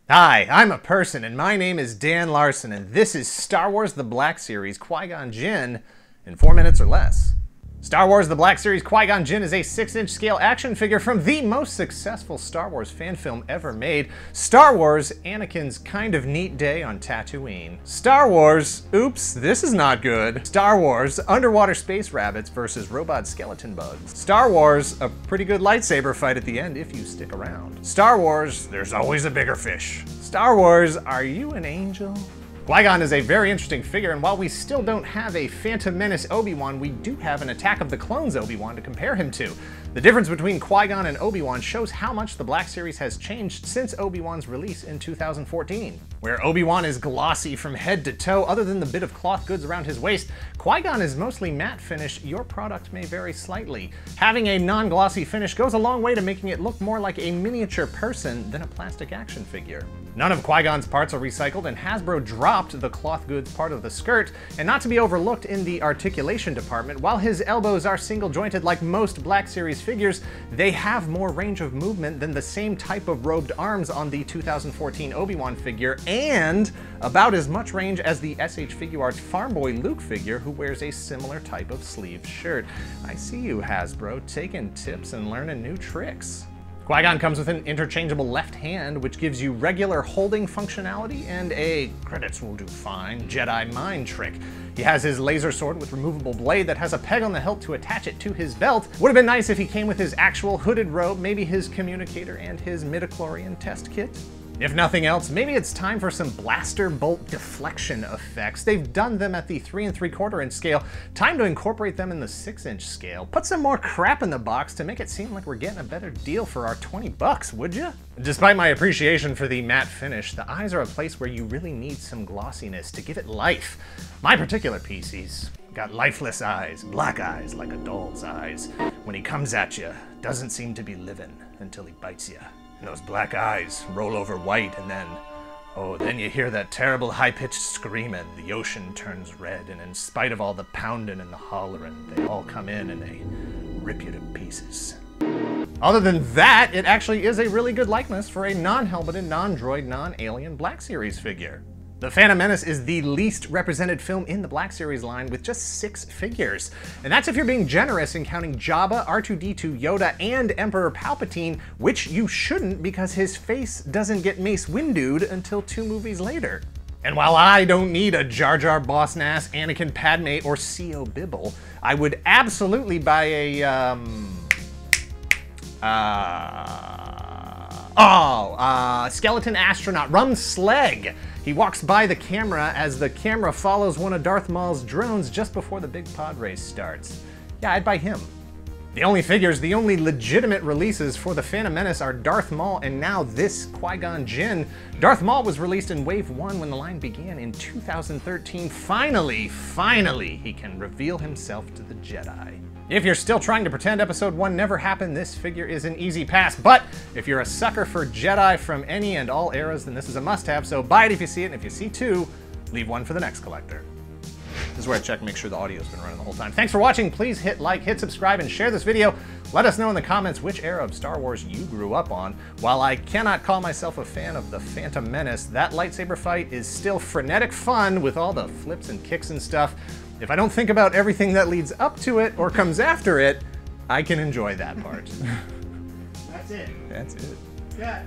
Hi, I'm a person, and my name is Dan Larson, and this is Star Wars The Black Series Qui-Gon Jinn in 4 minutes or less. Star Wars The Black Series Qui-Gon Jinn is a 6-inch scale action figure from the most successful Star Wars fan film ever made, Star Wars Anakin's Kind of Neat Day on Tatooine. Star Wars, oops, this is not good. Star Wars Underwater Space Rabbits versus Robot Skeleton Bugs. Star Wars, a pretty good lightsaber fight at the end if you stick around. Star Wars, there's always a bigger fish. Star Wars, are you an angel? Qui-Gon is a very interesting figure, and while we still don't have a Phantom Menace Obi Wan, we do have an Attack of the Clones Obi Wan to compare him to. The difference between Qui-Gon and Obi Wan shows how much the Black Series has changed since Obi Wan's release in 2014. Where Obi Wan is glossy from head to toe, other than the bit of cloth goods around his waist, Qui-Gon is mostly matte finish. Your product may vary slightly. Having a non-glossy finish goes a long way to making it look more like a miniature person than a plastic action figure. None of Qui-Gon's parts are recycled, and Hasbro dropped the cloth goods part of the skirt, and not to be overlooked in the articulation department, while his elbows are single-jointed like most Black Series figures, they have more range of movement than the same type of robed arms on the 2014 Obi-Wan figure, and about as much range as the SH Figuarts Farm Boy Luke figure, who wears a similar type of sleeved shirt. I see you, Hasbro, taking tips and learning new tricks. Qui-Gon comes with an interchangeable left hand, which gives you regular holding functionality and a credits will do fine Jedi mind trick. He has his laser sword with removable blade that has a peg on the hilt to attach it to his belt. Would have been nice if he came with his actual hooded robe, maybe his communicator and his midichlorian test kit. If nothing else, maybe it's time for some blaster bolt deflection effects. They've done them at the 3 3/4 inch scale. Time to incorporate them in the 6-inch scale. Put some more crap in the box to make it seem like we're getting a better deal for our 20 bucks, would ya? Despite my appreciation for the matte finish, the eyes are a place where you really need some glossiness to give it life. My particular PC's got lifeless eyes, black eyes like a doll's eyes. When he comes at you, doesn't seem to be living until he bites you. And those black eyes roll over white, and then you hear that terrible high-pitched scream and the ocean turns red, and in spite of all the pounding and the hollering, they all come in and they rip you to pieces. Other than that, it actually is a really good likeness for a non-helmeted, non-droid, non-alien Black Series figure. The Phantom Menace is the least represented film in the Black Series line with just 6 figures. And that's if you're being generous in counting Jabba, R2-D2, Yoda, and Emperor Palpatine, which you shouldn't because his face doesn't get Mace Windu'd until 2 movies later. And while I don't need a Jar Jar Boss Nass, Anakin Padme, or C.O. Bibble, I would absolutely buy a, skeleton astronaut, Rum Sleg. He walks by the camera as the camera follows one of Darth Maul's drones just before the big pod race starts. Yeah, I'd buy him. The only legitimate releases for the Phantom Menace are Darth Maul and now this Qui-Gon Jinn. Darth Maul was released in Wave 1 when the line began in 2013. Finally, he can reveal himself to the Jedi. If you're still trying to pretend Episode 1 never happened, this figure is an easy pass. But if you're a sucker for Jedi from any and all eras, then this is a must-have, so buy it if you see it, and if you see 2, leave 1 for the next collector. This is where I check and make sure the audio's been running the whole time. Thanks for watching. Please hit like, hit subscribe, and share this video. Let us know in the comments which era of Star Wars you grew up on. While I cannot call myself a fan of the Phantom Menace, that lightsaber fight is still frenetic fun with all the flips and kicks and stuff. If I don't think about everything that leads up to it or comes after it, I can enjoy that part. That's it. That's it. Yeah.